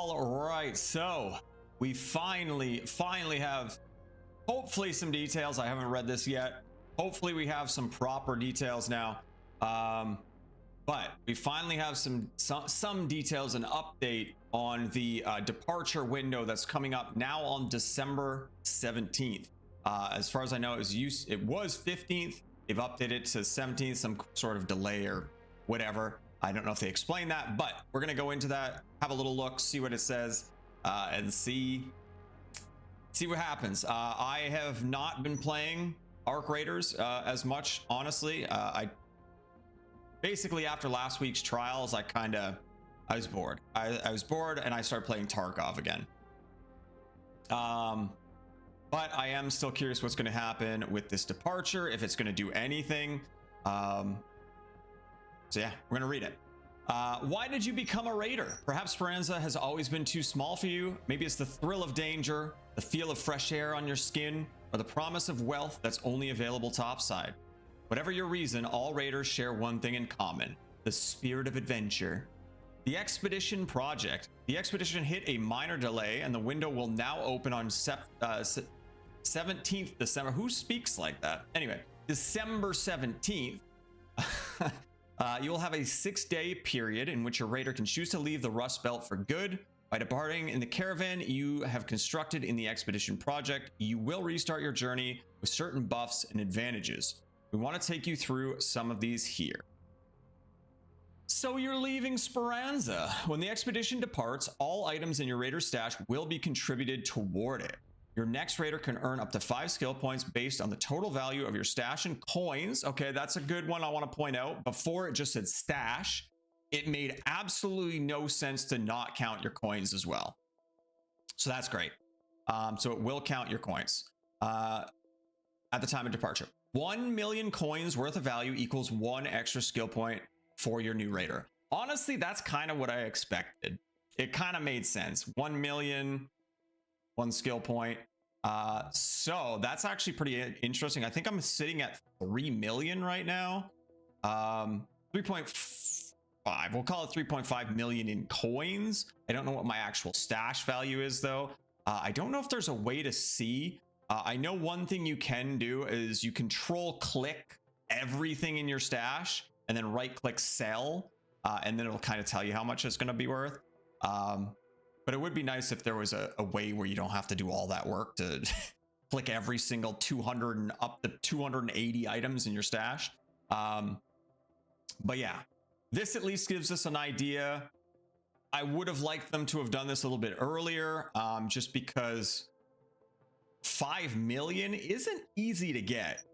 All right, so we finally have hopefully some details. I haven't read this yet. Hopefully we have some proper details now. But we finally have some details and update on the departure window that's coming up now on December 17th. As far as I know, it was 15th. They've updated it to 17th, some sort of delay or whatever. I don't know if they explained that, but we're gonna go into that, have a little look, see what it says, and see what happens. I have not been playing Arc Raiders as much, honestly. I basically, after last week's trials, I was bored. I was bored and I started playing Tarkov again. But I am still curious what's going to happen with this departure, if it's going to do anything. So yeah, we're gonna read it. Why did you become a raider? Perhaps Speranza has always been too small for you. Maybe it's the thrill of danger, the feel of fresh air on your skin, or the promise of wealth that's only available topside. Whatever your reason, all raiders share one thing in common: the spirit of adventure. The expedition project. The expedition hit a minor delay, and the window will now open on 17th December. Who speaks like that? Anyway, December 17th. You will have a 6-day period in which your raider can choose to leave the Rust Belt for good. By departing in the caravan you have constructed in the expedition project, you will restart your journey with certain buffs and advantages. We want to take you through some of these here. So you're leaving Speranza. When the expedition departs, all items in your raider stash will be contributed toward it. Your next raider can earn up to 5 skill points based on the total value of your stash and coins. Okay, that's a good one I want to point out. Before it just said stash, it made absolutely no sense to not count your coins as well. So that's great. So it will count your coins at the time of departure. 1 million coins worth of value equals 1 extra skill point for your new raider. Honestly, that's kind of what I expected. It kind of made sense. 1 million, 1 skill point. So that's actually pretty interesting. I think I'm sitting at 3 million right now. 3.5, we'll call it 3.5 million in coins. I don't know what my actual stash value is though. I don't know if there's a way to see. I know one thing you can do is you control click everything in your stash and then right click sell. And then it'll kind of tell you how much it's going to be worth. But it would be nice if there was a way where you don't have to do all that work to click every single 200 and up to 280 items in your stash. But yeah, this at least gives us an idea. I would have liked them to have done this a little bit earlier, just because 5 million isn't easy to get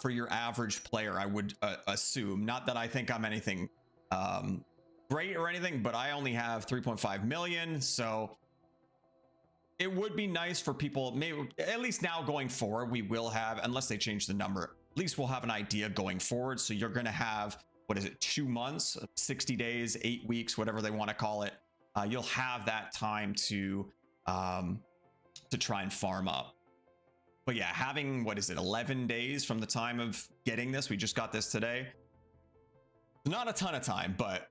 for your average player, I would assume. Not that I think I'm anything great or anything, but I only have 3.5 million, so it would be nice for people, maybe at least now going forward, we will have, unless they change the number, at least we'll have an idea going forward. So you're going to have, what is it, 2 months, 60 days, 8 weeks, whatever they want to call it. You'll have that time to try and farm up. But yeah, having, what is it, 11 days from the time of getting this, we just got this today, not a ton of time, but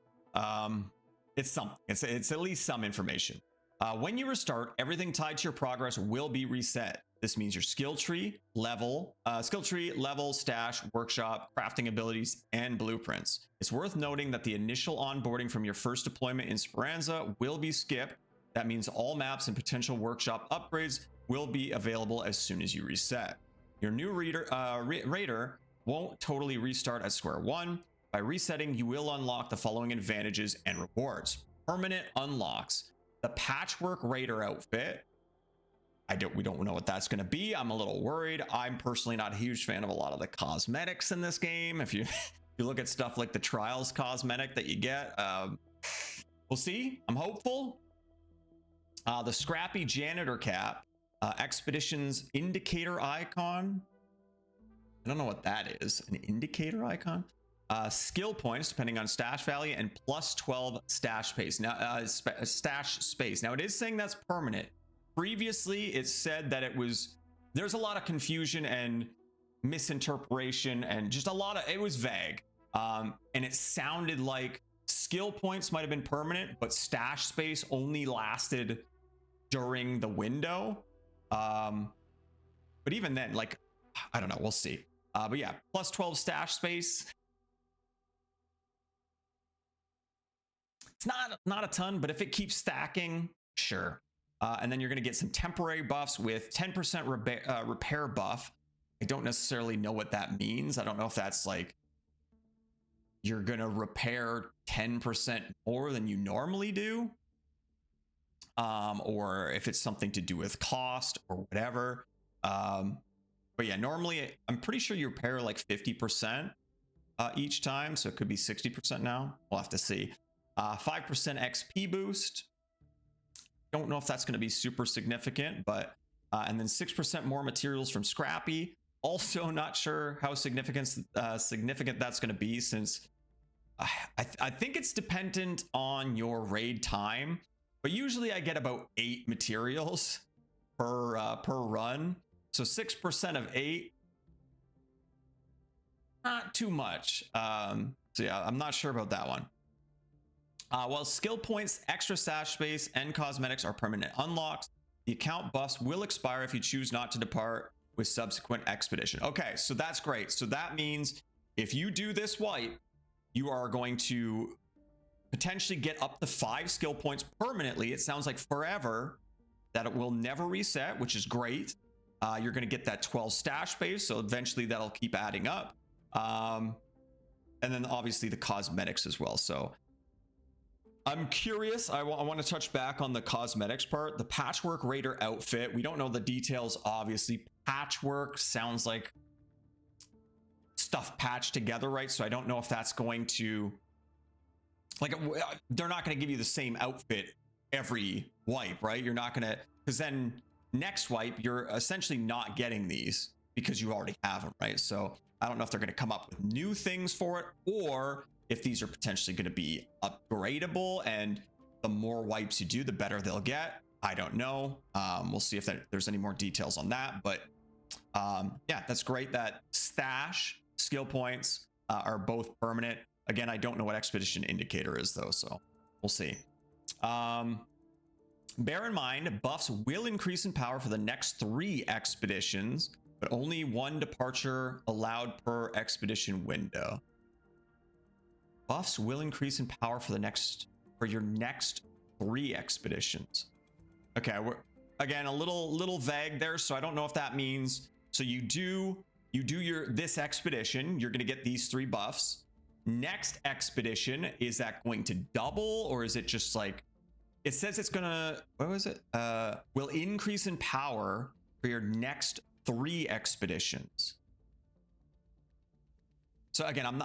it's something. It's at least some information. When you restart, everything tied to your progress will be reset. This means your skill tree, level, stash, workshop, crafting abilities, and blueprints. It's worth noting that the initial onboarding from your first deployment in Speranza will be skipped. That means all maps and potential workshop upgrades will be available as soon as you reset. Your new raider won't totally restart at square one. By resetting, you will unlock the following advantages and rewards. Permanent unlocks. The Patchwork Raider outfit. We don't know what that's going to be. I'm a little worried. I'm personally not a huge fan of a lot of the cosmetics in this game. If you look at stuff like the Trials cosmetic that you get, we'll see. I'm hopeful. The Scrappy Janitor Cap. Expeditions Indicator Icon. I don't know what that is. An indicator icon? Skill points depending on stash value and plus 12 stash space. Now, stash space. Now it is saying that's permanent. Previously, it said that it was. There's a lot of confusion and misinterpretation and just a lot of. It was vague, and it sounded like skill points might have been permanent, but stash space only lasted during the window. But even then, like, I don't know, we'll see. But yeah, plus 12 stash space. It's not a ton, but if it keeps stacking, sure. And then you're going to get some temporary buffs with 10% repair buff. I don't necessarily know what that means. I don't know if that's like you're going to repair 10% more than you normally do, or if it's something to do with cost or whatever. But yeah, normally I'm pretty sure you repair like 50% each time, so it could be 60% now. We'll have to see. 5% XP boost. Don't know if that's going to be super significant, but and then 6% more materials from Scrappy. Also, not sure how significant that's going to be, since I think it's dependent on your raid time. But usually, I get about 8 materials per run. So 6% of 8, not too much. So yeah, I'm not sure about that one. While skill points, extra stash space, and cosmetics are permanent unlocks, the account buffs will expire if you choose not to depart with subsequent expedition. Okay, so that's great. So that means if you do this wipe, you are going to potentially get up to 5 skill points permanently. It sounds like forever, that it will never reset, which is great. You're going to get that 12 stash space, so eventually that'll keep adding up. And then obviously the cosmetics as well. So I'm curious. I want to touch back on the cosmetics part. The Patchwork Raider outfit. We don't know the details, obviously. Patchwork sounds like stuff patched together, right? So I don't know if that's going to, like, they're not going to give you the same outfit every wipe, right? You're not going to, because then next wipe, you're essentially not getting these because you already have them, right? So I don't know if they're going to come up with new things for it, or if these are potentially going to be upgradable, and the more wipes you do, the better they'll get. I don't know. We'll see if there's any more details on that. But yeah, that's great that stash skill points are both permanent. Again, I don't know what expedition indicator is though, so we'll see. Bear in mind, buffs will increase in power for the next 3 expeditions, but only 1 departure allowed per expedition window. Buffs will increase in power for your next 3 expeditions. Okay, we're again a little vague there, so I don't know if that means, so you do this expedition, you're going to get these 3 buffs. Next expedition, is that going to double, or is it just like, it says it's gonna, what was it? Will increase in power for your next 3 expeditions. So again,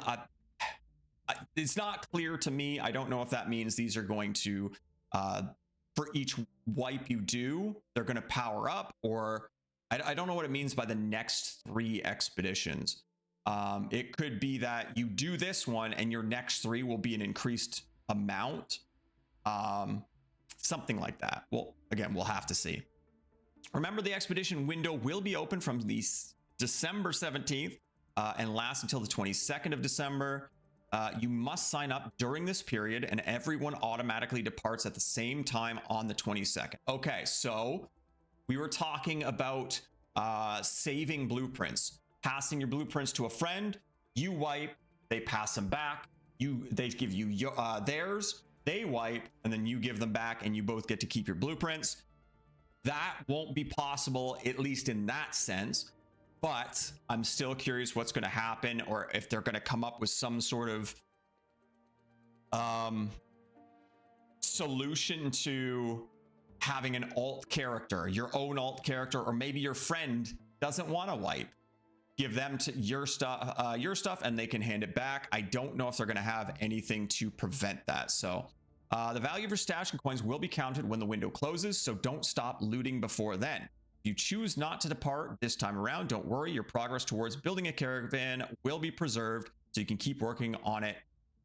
it's not clear to me. I don't know if that means these are going to, for each wipe you do, they're going to power up, or I don't know what it means by the next 3 expeditions. It could be that you do this one and your next 3 will be an increased amount. Something like that. Well, again, we'll have to see. Remember, the expedition window will be open from the December 17th and last until the 22nd of December. You must sign up during this period, and everyone automatically departs at the same time on the 22nd. Okay, so we were talking about saving blueprints, passing your blueprints to a friend. You wipe, they pass them back. They give you theirs, they wipe, and then you give them back, and you both get to keep your blueprints. That won't be possible, at least in that sense. But I'm still curious what's going to happen, or if they're going to come up with some sort of solution to having an alt character, your own alt character, or maybe your friend doesn't want to wipe. Give them to your stuff, and they can hand it back. I don't know if they're going to have anything to prevent that. So the value of your stash and coins will be counted when the window closes, so don't stop looting before then. If you choose not to depart this time around, don't worry. Your progress towards building a caravan will be preserved, so you can keep working on it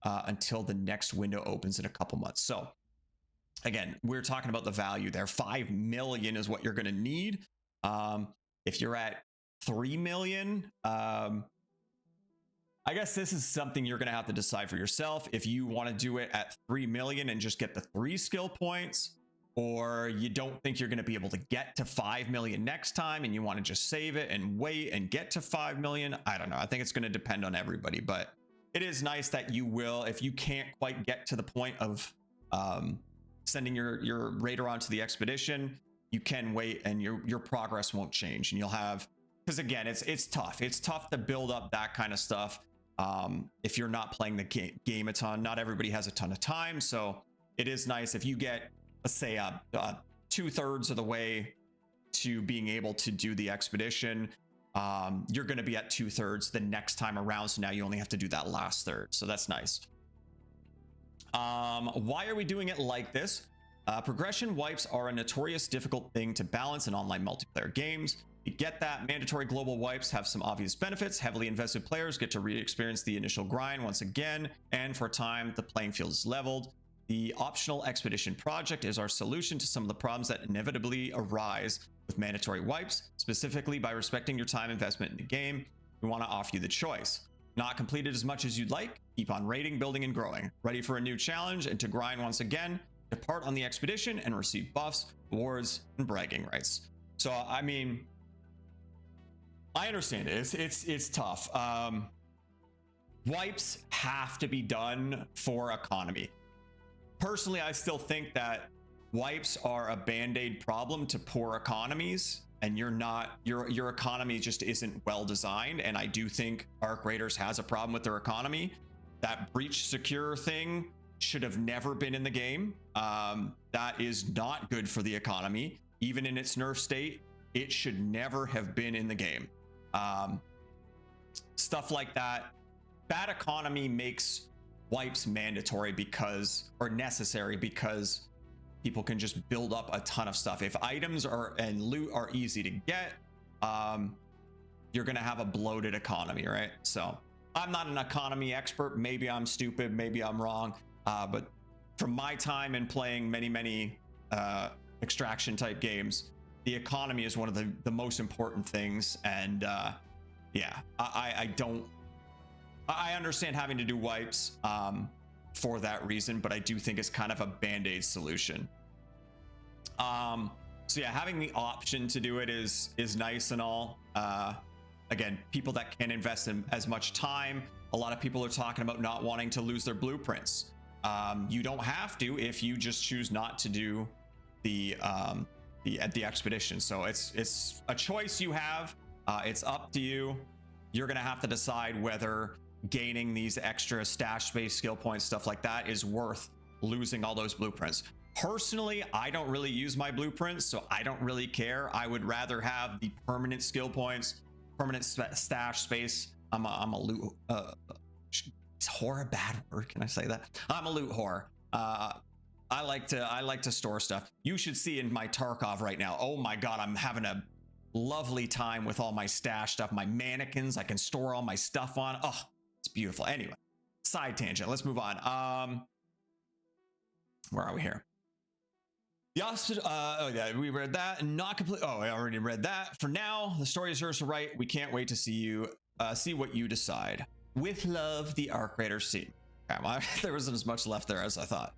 until the next window opens in a couple months. So again, we're talking about the value there. 5 million is what you're going to need. If you're at 3 million, I guess this is something you're going to have to decide for yourself. If you want to do it at 3 million and just get the 3 skill points, or you don't think you're going to be able to get to 5 million next time and you want to just save it and wait and get to 5 million. I don't know. I think it's going to depend on everybody, but it is nice that you will, if you can't quite get to the point of sending your raider onto the expedition, you can wait and your progress won't change, and you'll have, because again, it's tough. It's tough to build up that kind of stuff. If you're not playing the game a ton, not everybody has a ton of time. So it is nice if you get, let's say, 2/3 of the way to being able to do the expedition. You're going to be at 2/3 the next time around. So now you only have to do that last third. So that's nice. Why are we doing it like this? Progression wipes are a notorious difficult thing to balance in online multiplayer games. You get that. Mandatory global wipes have some obvious benefits. Heavily invested players get to re-experience the initial grind once again, and for a time, the playing field is leveled. The optional expedition project is our solution to some of the problems that inevitably arise with mandatory wipes. Specifically, by respecting your time investment in the game, we want to offer you the choice. Not completed as much as you'd like? Keep on raiding, building, and growing. Ready for a new challenge and to grind once again? Depart on the expedition and receive buffs, rewards, and bragging rights. So, I mean, I understand it. It's tough. Wipes have to be done for economy. Personally, I still think that wipes are a band-aid problem to poor economies, and your economy just isn't well designed. And I do think Arc Raiders has a problem with their economy. That breach secure thing should have never been in the game. That is not good for the economy. Even in its nerf state, it should never have been in the game. Stuff like that. Bad economy makes wipes mandatory or necessary because people can just build up a ton of stuff. If items and loot are easy to get, you're gonna have a bloated economy, right? So I'm not an economy expert. Maybe I'm stupid, maybe I'm wrong, but from my time in playing many extraction type games, the economy is one of the most important things. And yeah, I understand having to do wipes for that reason, but I do think it's kind of a band-aid solution. So yeah, having the option to do it is nice and all. Again, people that can invest in as much time. A lot of people are talking about not wanting to lose their blueprints. You don't have to if you just choose not to do the expedition. So it's a choice you have. It's up to you. You're gonna have to decide whether gaining these extra stash space, skill points, stuff like that is worth losing all those blueprints. Personally, I don't really use my blueprints, so I don't really care. I would rather have the permanent skill points, permanent stash space. I'm a loot is whore a bad word? Can I say that? I'm a loot whore. I like to store stuff. You should see in my Tarkov right now. Oh my god, I'm having a lovely time with all my stash stuff, my mannequins. I can store all my stuff on. Oh, it's beautiful. Anyway, side tangent. Let's move on. Where are we here? The opposite. Oh yeah, we read that. Not complete. Oh, I already read that. For now, the story is yours to write. We can't wait to see what you decide. With love, the Arc Raiders team. There wasn't as much left there as I thought.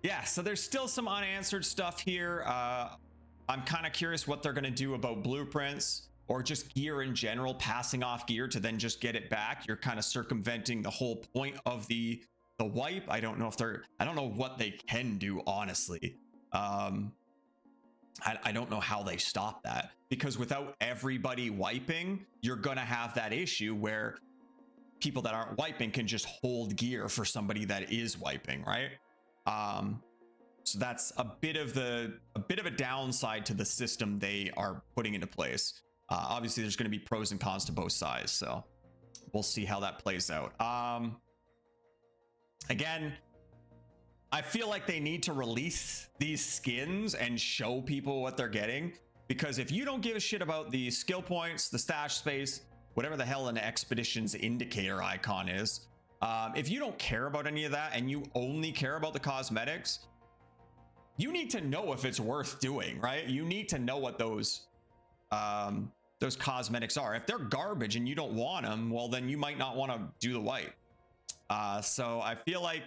Yeah, so there's still some unanswered stuff here. I'm kind of curious what they're going to do about blueprints or just gear in general, passing off gear to then just get it back. You're kind of circumventing the whole point of the wipe. I don't know what they can do, honestly. I don't know how they stop that, because without everybody wiping, you're going to have that issue where people that aren't wiping can just hold gear for somebody that is wiping, right? So that's a bit of a downside to the system they are putting into place. Obviously, there's going to be pros and cons to both sides, so we'll see how that plays out. Again, I feel like they need to release these skins and show people what they're getting, because if you don't give a shit about the skill points, the stash space, whatever the hell an expedition's indicator icon is, if you don't care about any of that and you only care about the cosmetics, you need to know if it's worth doing, right? You need to know what those those cosmetics are. If they're garbage and you don't want them, well, then you might not want to do the wipe. So I feel like,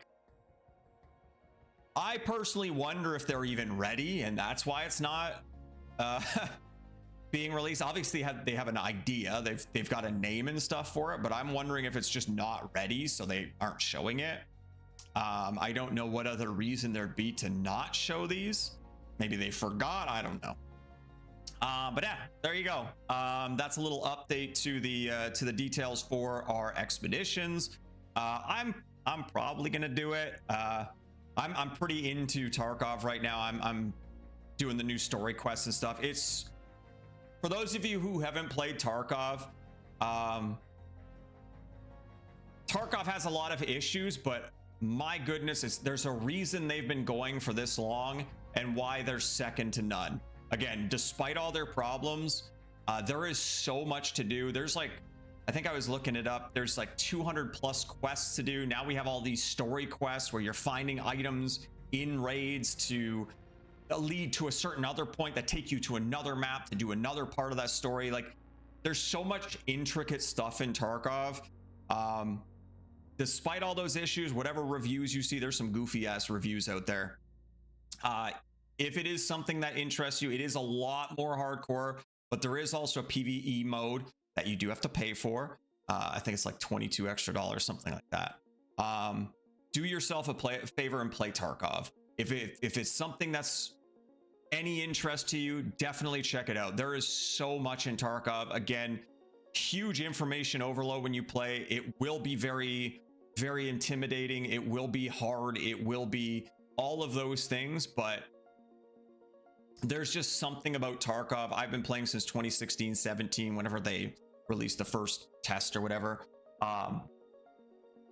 I personally wonder if they're even ready, and that's why it's not being released. Obviously they have an idea, they've got a name and stuff for it, but I'm wondering if it's just not ready, so they aren't showing it. I don't know what other reason there'd be to not show these. Maybe they forgot, I don't know. But yeah, there you go. That's a little update to the details for our expeditions. I'm probably gonna do it. I'm pretty into Tarkov right now. I'm doing the new story quests and stuff. It's, for those of you who haven't played Tarkov, Tarkov has a lot of issues, but my goodness, there's a reason they've been going for this long and why they're second to none. Again, despite all their problems, there is so much to do. There's like, I think I was looking it up, there's like 200 plus quests to do. Now we have all these story quests where you're finding items in raids to lead to a certain other point that take you to another map to do another part of that story. Like, there's so much intricate stuff in Tarkov. Despite all those issues, whatever reviews you see, there's some goofy ass reviews out there. If it is something that interests you, it is a lot more hardcore, but there is also a PvE mode that you do have to pay for. I think it's like $22 extra, something like that. Do yourself a favor and play Tarkov. If it's something that's any interest to you, definitely check it out. There is so much in Tarkov. Again, huge information overload when you play. It will be very, very intimidating. It will be hard. It will be all of those things, but there's just something about Tarkov. I've been playing since 2016, 17, whenever they released the first test or whatever.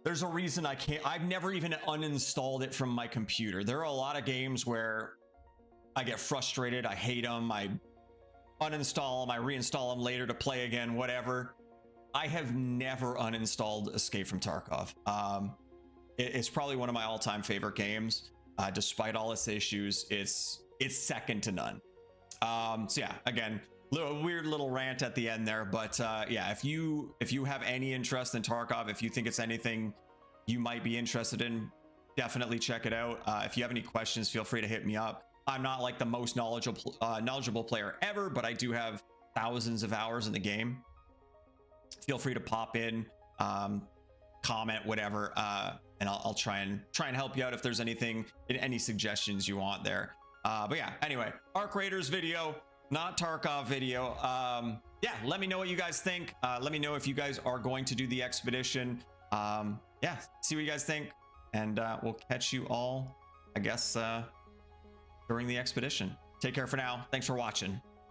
There's a reason I've never even uninstalled it from my computer. There are a lot of games where I get frustrated, I hate them, I uninstall them, I reinstall them later to play again, whatever. I have never uninstalled Escape from Tarkov. It's probably one of my all-time favorite games. Despite all its issues, it's second to none. So yeah, again, weird little rant at the end there, but yeah, if you have any interest in Tarkov, if you think it's anything you might be interested in, definitely check it out. If you have any questions, feel free to hit me up. I'm not like the most knowledgeable player ever, but I do have thousands of hours in the game. Feel free to pop in, comment, whatever, and I'll try and help you out if there's any suggestions you want there. But yeah, anyway, Arc Raiders video, not Tarkov video. Yeah, let me know what you guys think. Let me know if you guys are going to do the expedition. Yeah, see what you guys think, and we'll catch you all, I guess, during the expedition. Take care for now. Thanks for watching.